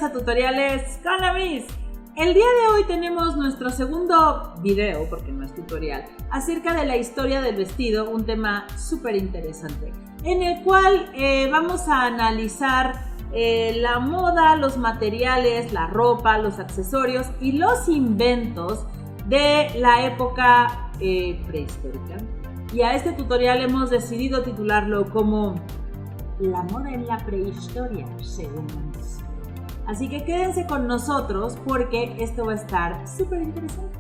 bienvenidos a Tutoriales con la Miss. El día de hoy tenemos nuestro segundo video, porque no es tutorial, acerca de la historia del vestido, un tema súper interesante, en el cual vamos a analizar la moda, los materiales, la ropa, los accesorios y los inventos de la época prehistórica. Y a este tutorial hemos decidido titularlo como La moda en la prehistoria, según la Miss. Así que quédense con nosotros porque esto va a estar súper interesante.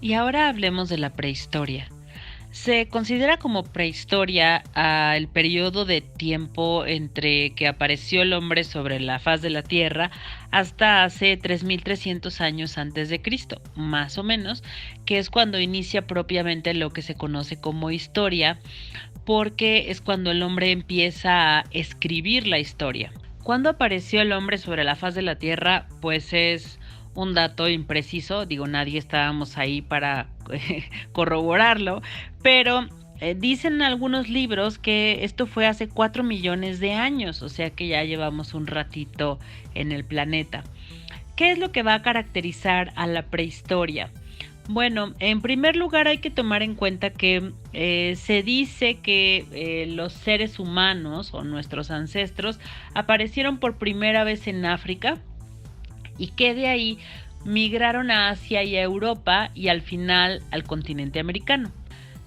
Y ahora hablemos de la prehistoria. Se considera como prehistoria el periodo de tiempo entre que apareció el hombre sobre la faz de la Tierra hasta hace 3300 años antes de Cristo, más o menos, que es cuando inicia propiamente lo que se conoce como historia, porque es cuando el hombre empieza a escribir la historia. ¿Cuándo apareció el hombre sobre la faz de la Tierra? Pues es un dato impreciso, nadie estábamos ahí para corroborarlo, pero dicen algunos libros que esto fue hace 4 millones de años, o sea que ya llevamos un ratito en el planeta. ¿Qué es lo que va a caracterizar a la prehistoria? Bueno, en primer lugar hay que tomar en cuenta que se dice que los seres humanos o nuestros ancestros aparecieron por primera vez en África, y que de ahí migraron a Asia y a Europa y al final al continente americano.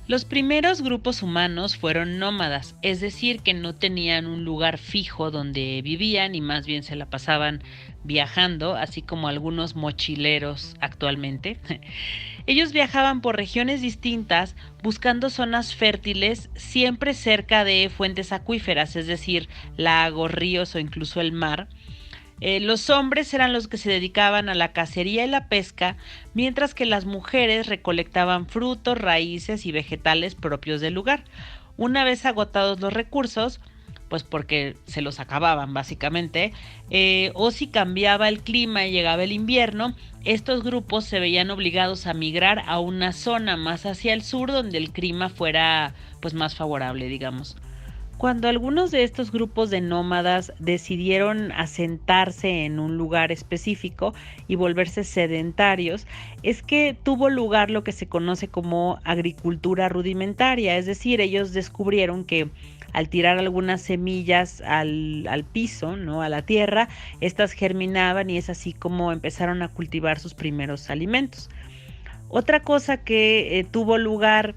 Los primeros grupos humanos fueron nómadas, es decir, que no tenían un lugar fijo donde vivían y más bien se la pasaban viajando, así como algunos mochileros actualmente. Ellos viajaban por regiones distintas buscando zonas fértiles siempre cerca de fuentes acuíferas, es decir, lagos, ríos o incluso el mar. Los hombres eran los que se dedicaban a la cacería y la pesca, mientras que las mujeres recolectaban frutos, raíces y vegetales propios del lugar. Una vez agotados los recursos, pues porque se los acababan básicamente, o si cambiaba el clima y llegaba el invierno, estos grupos se veían obligados a migrar a una zona más hacia el sur donde el clima fuera pues más favorable, digamos. Cuando algunos de estos grupos de nómadas decidieron asentarse en un lugar específico y volverse sedentarios, es que tuvo lugar lo que se conoce como agricultura rudimentaria, es decir, ellos descubrieron que al tirar algunas semillas al piso, ¿no?, a la tierra, estas germinaban y es así como empezaron a cultivar sus primeros alimentos. Otra cosa que tuvo lugar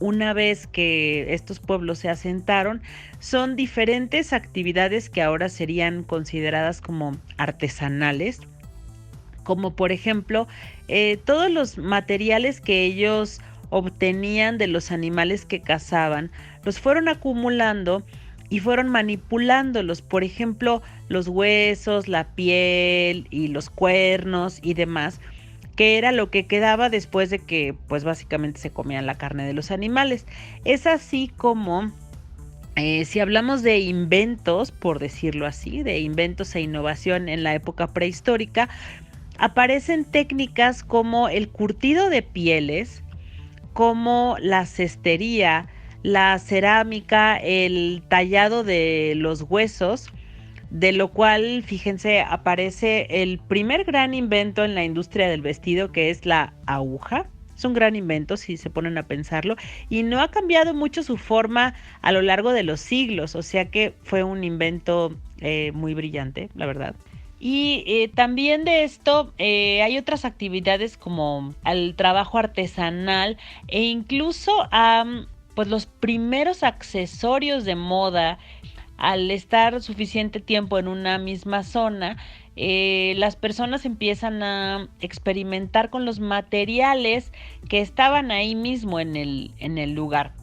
una vez que estos pueblos se asentaron, son diferentes actividades que ahora serían consideradas como artesanales, como por ejemplo, todos los materiales que ellos obtenían de los animales que cazaban, los fueron acumulando y fueron manipulándolos, por ejemplo, los huesos, la piel y los cuernos y demás, que era lo que quedaba después de que pues básicamente se comían la carne de los animales. Es así como si hablamos de inventos, por decirlo así, de inventos e innovación en la época prehistórica, aparecen técnicas como el curtido de pieles, como la cestería, la cerámica, el tallado de los huesos, de lo cual, fíjense, aparece el primer gran invento en la industria del vestido, que es la aguja. Es un gran invento si se ponen a pensarlo y no ha cambiado mucho su forma a lo largo de los siglos, o sea que fue un invento muy brillante, la verdad. Y también de esto hay otras actividades como el trabajo artesanal e incluso pues los primeros accesorios de moda. Al estar suficiente tiempo en una misma zona, las personas empiezan a experimentar con los materiales que estaban ahí mismo en el lugar.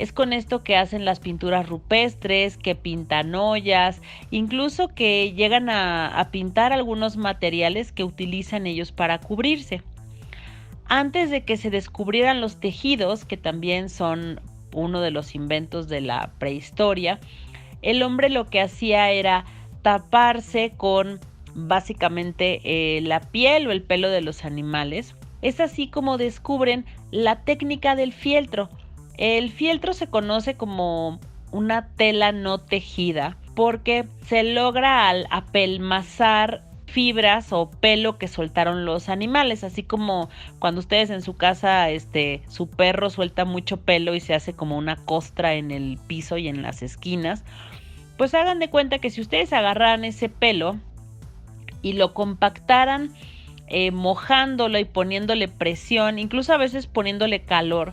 Es con esto que hacen las pinturas rupestres, que pintan ollas, incluso que llegan a pintar algunos materiales que utilizan ellos para cubrirse. Antes de que se descubrieran los tejidos, que también son uno de los inventos de la prehistoria, el hombre lo que hacía era taparse con básicamente la piel o el pelo de los animales Es así como descubren la técnica del fieltro. El fieltro se conoce como una tela no tejida porque se logra al apelmazar fibras o pelo que soltaron los animales, así como cuando ustedes en su casa, su perro suelta mucho pelo y se hace como una costra en el piso y en las esquinas. Pues hagan de cuenta que si ustedes agarraran ese pelo y lo compactaran, mojándolo y poniéndole presión, incluso a veces poniéndole calor,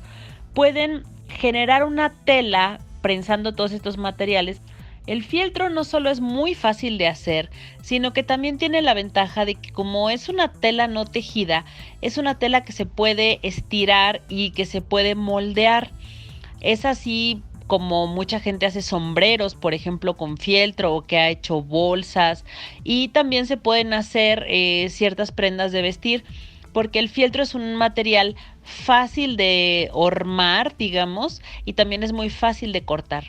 pueden generar una tela prensando todos estos materiales. El fieltro no solo es muy fácil de hacer, sino que también tiene la ventaja de que como es una tela no tejida, es una tela que se puede estirar y que se puede moldear. Es así como mucha gente hace sombreros, por ejemplo, con fieltro, o que ha hecho bolsas, y también se pueden hacer ciertas prendas de vestir, porque el fieltro es un material fácil de hormar, digamos, y también es muy fácil de cortar.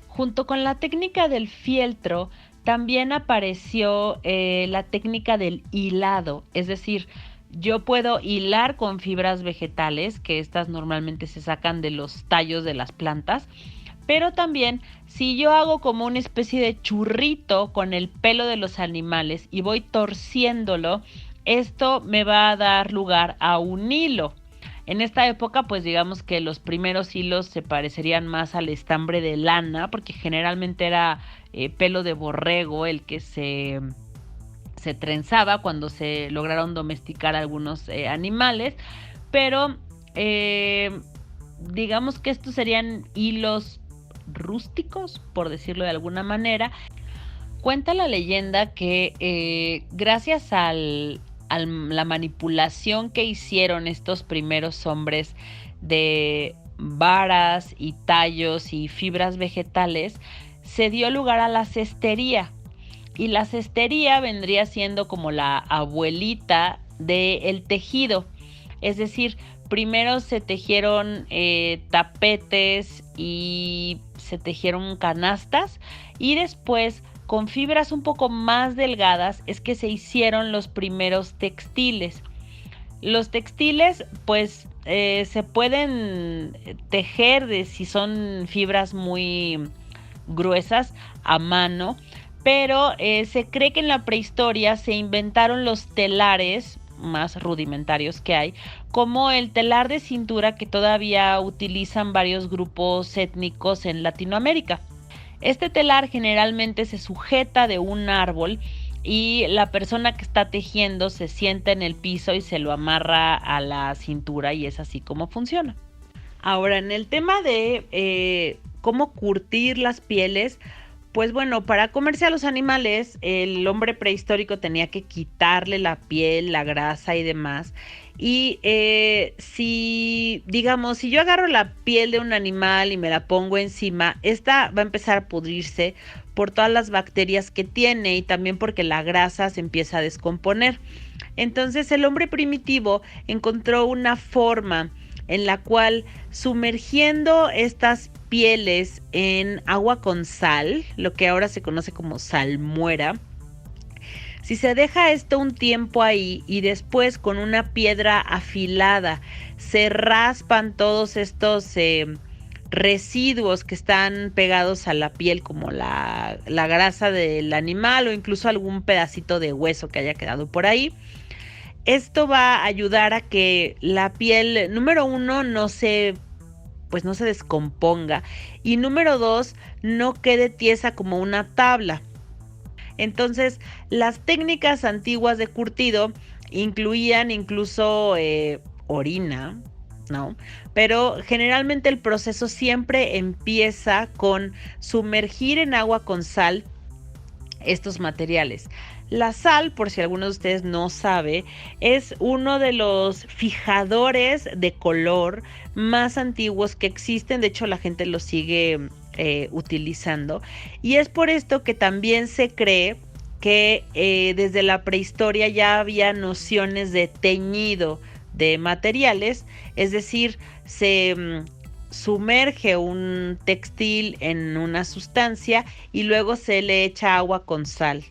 Junto con la técnica del fieltro, también apareció la técnica del hilado, es decir, yo puedo hilar con fibras vegetales, que estas normalmente se sacan de los tallos de las plantas, pero también si yo hago como una especie de churrito con el pelo de los animales y voy torciéndolo, esto me va a dar lugar a un hilo. En esta época, pues digamos que los primeros hilos se parecerían más al estambre de lana, porque generalmente era pelo de borrego el que se trenzaba cuando se lograron domesticar algunos animales, pero digamos que estos serían hilos rústicos, por decirlo de alguna manera. Cuenta la leyenda que gracias a la manipulación que hicieron estos primeros hombres de varas y tallos y fibras vegetales, se dio lugar a la cestería. Y la cestería vendría siendo como la abuelita del tejido. Es decir, primero se tejieron tapetes y se tejieron canastas, y después con fibras un poco más delgadas es que se hicieron los primeros textiles. Los textiles pues se pueden tejer si son fibras muy gruesas a mano, pero se cree que en la prehistoria se inventaron los telares más rudimentarios que hay, como el telar de cintura que todavía utilizan varios grupos étnicos en Latinoamérica. Este telar generalmente se sujeta de un árbol y la persona que está tejiendo se sienta en el piso y se lo amarra a la cintura, y es así como funciona. Ahora, en el tema de cómo curtir las pieles, pues bueno, para comerse a los animales, el hombre prehistórico tenía que quitarle la piel, la grasa y demás. Y si yo agarro la piel de un animal y me la pongo encima, esta va a empezar a pudrirse por todas las bacterias que tiene y también porque la grasa se empieza a descomponer. Entonces el hombre primitivo encontró una forma en la cual, sumergiendo estas pieles en agua con sal, lo que ahora se conoce como salmuera, si se deja esto un tiempo ahí y después con una piedra afilada se raspan todos estos residuos que están pegados a la piel, como la grasa del animal o incluso algún pedacito de hueso que haya quedado por ahí, esto va a ayudar a que la piel, número uno, no se descomponga, y número dos, no quede tiesa como una tabla. Entonces, las técnicas antiguas de curtido incluían incluso orina, ¿no? Pero generalmente el proceso siempre empieza con sumergir en agua con sal estos materiales. La sal, por si alguno de ustedes no sabe, es uno de los fijadores de color más antiguos que existen. De hecho, la gente lo sigue utilizando, y es por esto que también se cree que desde la prehistoria ya había nociones de teñido de materiales, es decir, se sumerge un textil en una sustancia y luego se le echa agua con sal.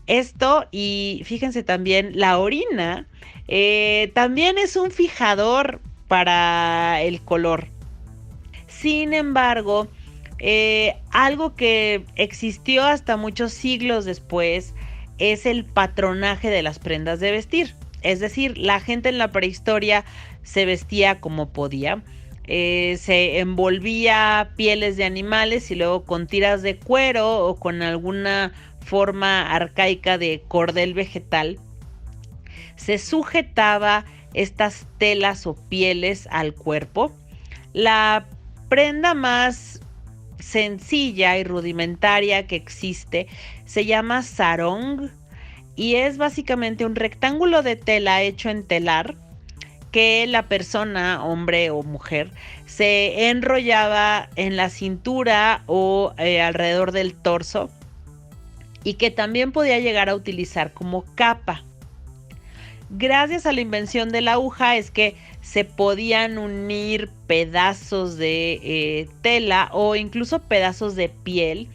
Esto, y fíjense también, la orina también es un fijador para el color. Sin embargo, algo que existió hasta muchos siglos después es el patronaje de las prendas de vestir. Es decir, la gente en la prehistoria se vestía como podía. Se envolvía pieles de animales y luego con tiras de cuero o con alguna forma arcaica de cordel vegetal se sujetaba estas telas o pieles al cuerpo. La prenda más sencilla y rudimentaria que existe se llama sarong y es básicamente un rectángulo de tela hecho en telar que la persona, hombre o mujer, se enrollaba en la cintura o alrededor del torso y que también podía llegar a utilizar como capa. Gracias a la invención de la aguja es que se podían unir pedazos de tela o incluso pedazos de piel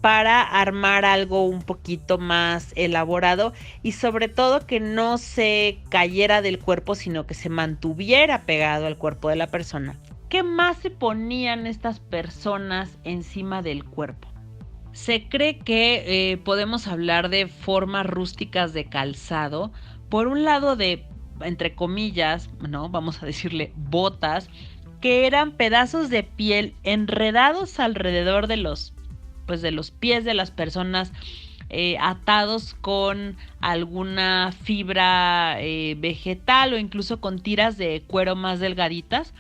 para armar algo un poquito más elaborado y sobre todo que no se cayera del cuerpo, sino que se mantuviera pegado al cuerpo de la persona. ¿Qué más se ponían estas personas encima del cuerpo? Se cree que podemos hablar de formas rústicas de calzado. Por un lado de, entre comillas, ¿no? Vamos a decirle botas, que eran pedazos de piel enredados alrededor de los pies de las personas, atados con alguna fibra vegetal o incluso con tiras de cuero más delgaditas,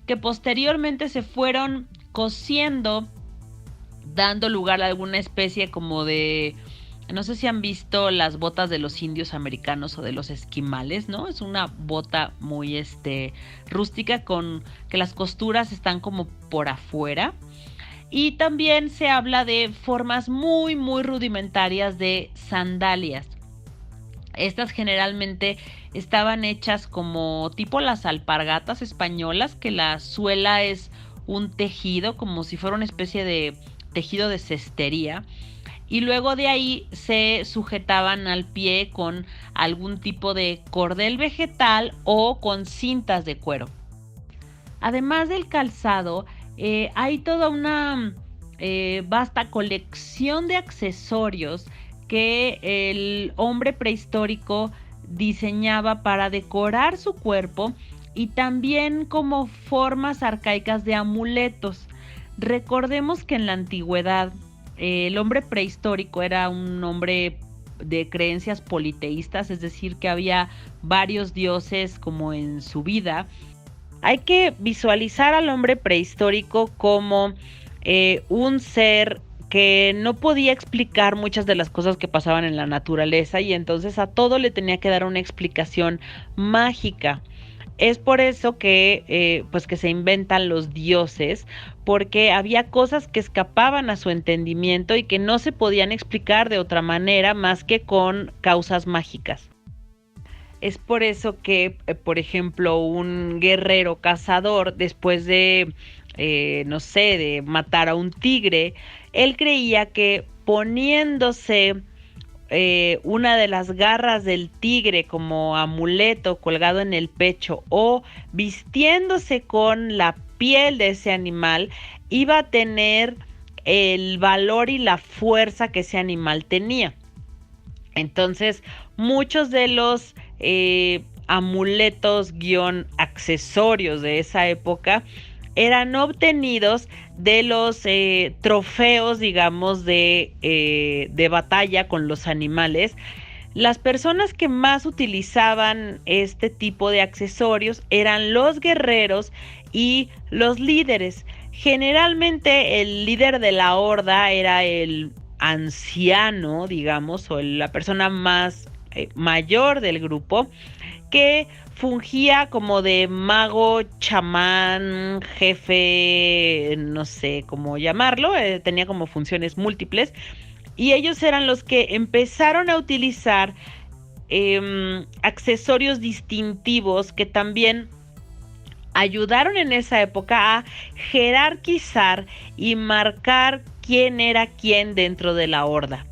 que posteriormente se fueron cosiendo, dando lugar a alguna especie como de... No sé si han visto las botas de los indios americanos o de los esquimales, ¿no? Es una bota muy rústica con que las costuras están como por afuera. Y también se habla de formas muy, muy rudimentarias de sandalias. Estas generalmente estaban hechas como tipo las alpargatas españolas, que la suela es un tejido, como si fuera una especie de tejido de cestería. Y luego de ahí se sujetaban al pie con algún tipo de cordel vegetal o con cintas de cuero. Además del calzado, hay toda una vasta colección de accesorios que el hombre prehistórico diseñaba para decorar su cuerpo y también como formas arcaicas de amuletos. Recordemos que en la antigüedad el hombre prehistórico era un hombre de creencias politeístas, es decir, que había varios dioses como en su vida. Hay que visualizar al hombre prehistórico como un ser que no podía explicar muchas de las cosas que pasaban en la naturaleza y entonces a todo le tenía que dar una explicación mágica. Es por eso que se inventan los dioses, porque había cosas que escapaban a su entendimiento y que no se podían explicar de otra manera más que con causas mágicas. Es por eso que, por ejemplo, un guerrero cazador, después de, de matar a un tigre, él creía que poniéndose una de las garras del tigre como amuleto colgado en el pecho o vistiéndose con la piel de ese animal, iba a tener el valor y la fuerza que ese animal tenía. Entonces, muchos de los amuletos accesorios de esa época eran obtenidos de los trofeos, digamos, de batalla con los animales. Las personas que más utilizaban este tipo de accesorios eran los guerreros y los líderes. Generalmente el líder de la horda era el anciano, digamos, o la persona más mayor del grupo, que fungía como de mago, chamán, jefe, no sé cómo llamarlo, tenía como funciones múltiples, y ellos eran los que empezaron a utilizar accesorios distintivos que también ayudaron en esa época a jerarquizar y marcar quién era quién dentro de la horda.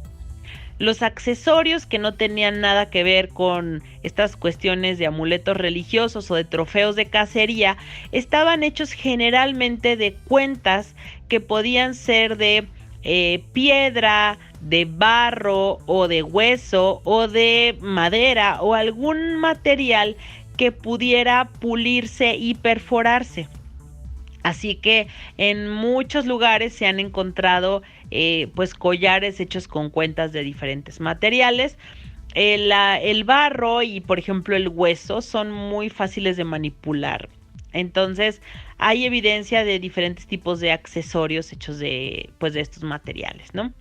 Los accesorios que no tenían nada que ver con estas cuestiones de amuletos religiosos o de trofeos de cacería estaban hechos generalmente de cuentas que podían ser de piedra, de barro o de hueso o de madera o algún material que pudiera pulirse y perforarse. Así que en muchos lugares se han encontrado pues collares hechos con cuentas de diferentes materiales. El barro y por ejemplo el hueso son muy fáciles de manipular. Entonces hay evidencia de diferentes tipos de accesorios hechos de estos materiales, ¿no?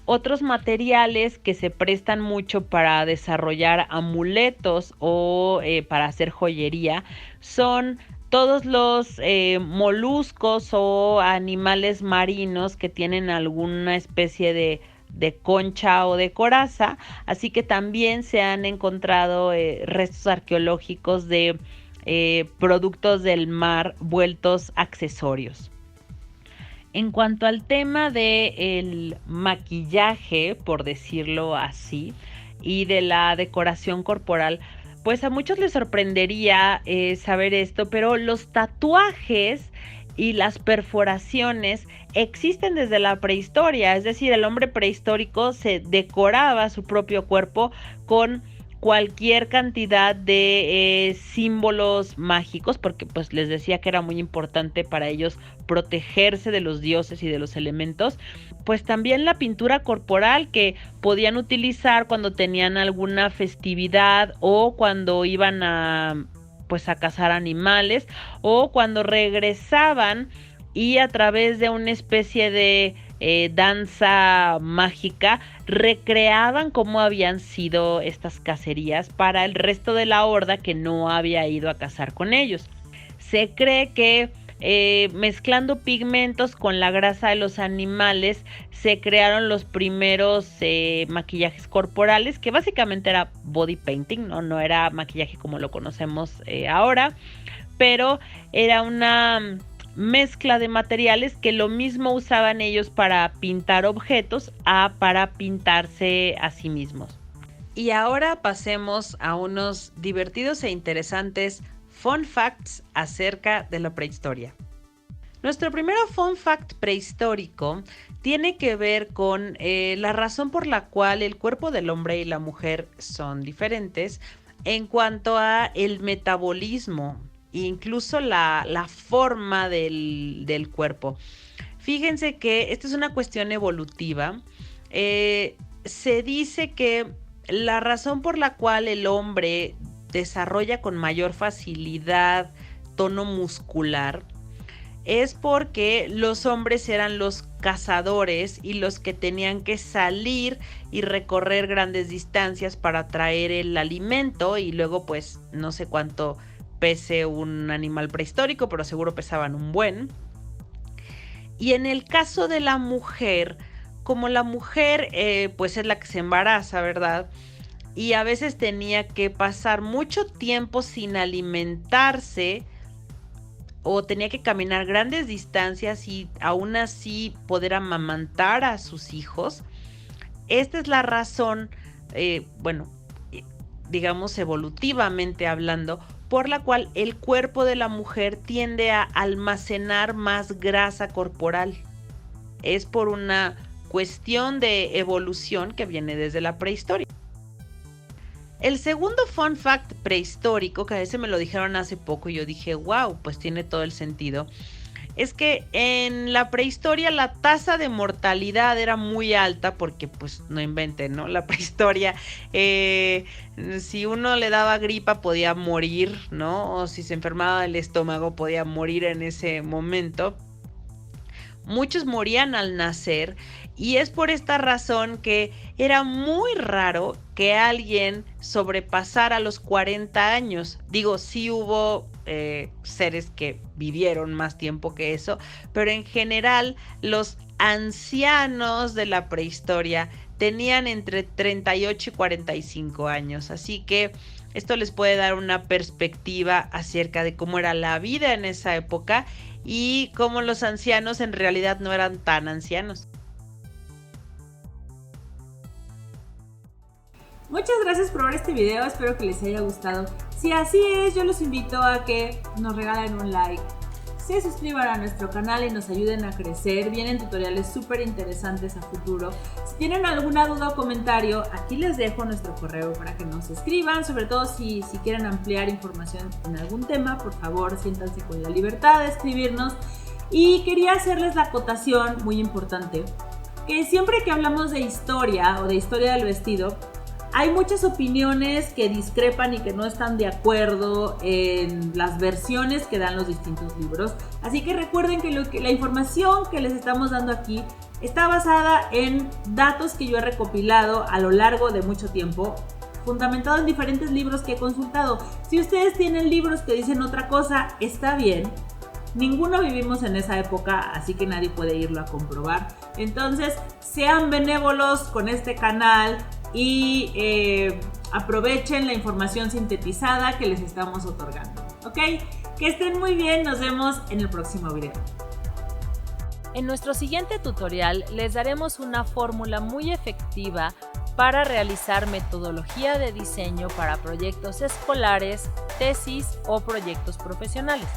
Otros materiales que se prestan mucho para desarrollar amuletos o para hacer joyería son todos los moluscos o animales marinos que tienen alguna especie de concha o de coraza, así que también se han encontrado restos arqueológicos de productos del mar vueltos accesorios. En cuanto al tema del maquillaje, por decirlo así, y de la decoración corporal, pues a muchos les sorprendería saber esto, pero los tatuajes y las perforaciones existen desde la prehistoria, es decir, el hombre prehistórico se decoraba su propio cuerpo con cualquier cantidad de símbolos mágicos, porque pues les decía que era muy importante para ellos protegerse de los dioses y de los elementos. Pues también la pintura corporal que podían utilizar cuando tenían alguna festividad o cuando iban a cazar animales o cuando regresaban y a través de una especie de danza mágica recreaban cómo habían sido estas cacerías para el resto de la horda que no había ido a cazar con ellos. Se cree que mezclando pigmentos con la grasa de los animales se crearon los primeros maquillajes corporales, que básicamente era body painting, no era maquillaje como lo conocemos ahora, pero era una mezcla de materiales que lo mismo usaban ellos para pintar objetos para pintarse a sí mismos. Y ahora pasemos a unos divertidos e interesantes fun facts acerca de la prehistoria. Nuestro primer fun fact prehistórico tiene que ver con la razón por la cual el cuerpo del hombre y la mujer son diferentes en cuanto a el metabolismo e incluso la forma del cuerpo. Fíjense que esta es una cuestión evolutiva. Se dice que la razón por la cual el hombre desarrolla con mayor facilidad tono muscular es porque los hombres eran los cazadores y los que tenían que salir y recorrer grandes distancias para traer el alimento y luego pues no sé cuánto pese un animal prehistórico, pero seguro pesaban un buen. Y en el caso de la mujer, como la mujer pues es la que se embaraza, ¿verdad? Y a veces tenía que pasar mucho tiempo sin alimentarse o tenía que caminar grandes distancias y aún así poder amamantar a sus hijos. Esta es la razón, digamos evolutivamente hablando, por la cual el cuerpo de la mujer tiende a almacenar más grasa corporal. Es por una cuestión de evolución que viene desde la prehistoria. El segundo fun fact prehistórico, que a veces me lo dijeron hace poco y yo dije, wow, pues tiene todo el sentido, es que en la prehistoria la tasa de mortalidad era muy alta porque pues no inventen, ¿no? La prehistoria, si uno le daba gripa podía morir, ¿no? O si se enfermaba del estómago podía morir en ese momento. Muchos morían al nacer y es por esta razón que era muy raro que alguien sobrepasara los 40 años. Digo, sí hubo seres que vivieron más tiempo que eso, pero en general los ancianos de la prehistoria tenían entre 38 y 45 años. Así que esto les puede dar una perspectiva acerca de cómo era la vida en esa época y cómo los ancianos en realidad no eran tan ancianos. Muchas gracias por ver este video, espero que les haya gustado. Si así es, yo los invito a que nos regalen un like, se suscriban a nuestro canal y nos ayuden a crecer. Vienen tutoriales súper interesantes a futuro. Si tienen alguna duda o comentario, aquí les dejo nuestro correo para que nos escriban. Sobre todo si quieren ampliar información en algún tema, por favor, siéntanse con la libertad de escribirnos. Y quería hacerles la acotación muy importante, que siempre que hablamos de historia o de historia del vestido, hay muchas opiniones que discrepan y que no están de acuerdo en las versiones que dan los distintos libros. Así que recuerden que la información que les estamos dando aquí está basada en datos que yo he recopilado a lo largo de mucho tiempo, fundamentado en diferentes libros que he consultado. Si ustedes tienen libros que dicen otra cosa, está bien. Ninguno vivimos en esa época, así que nadie puede irlo a comprobar. Entonces, sean benévolos con este canal y aprovechen la información sintetizada que les estamos otorgando, ¿ok? Que estén muy bien, nos vemos en el próximo video. En nuestro siguiente tutorial les daremos una fórmula muy efectiva para realizar metodología de diseño para proyectos escolares, tesis o proyectos profesionales.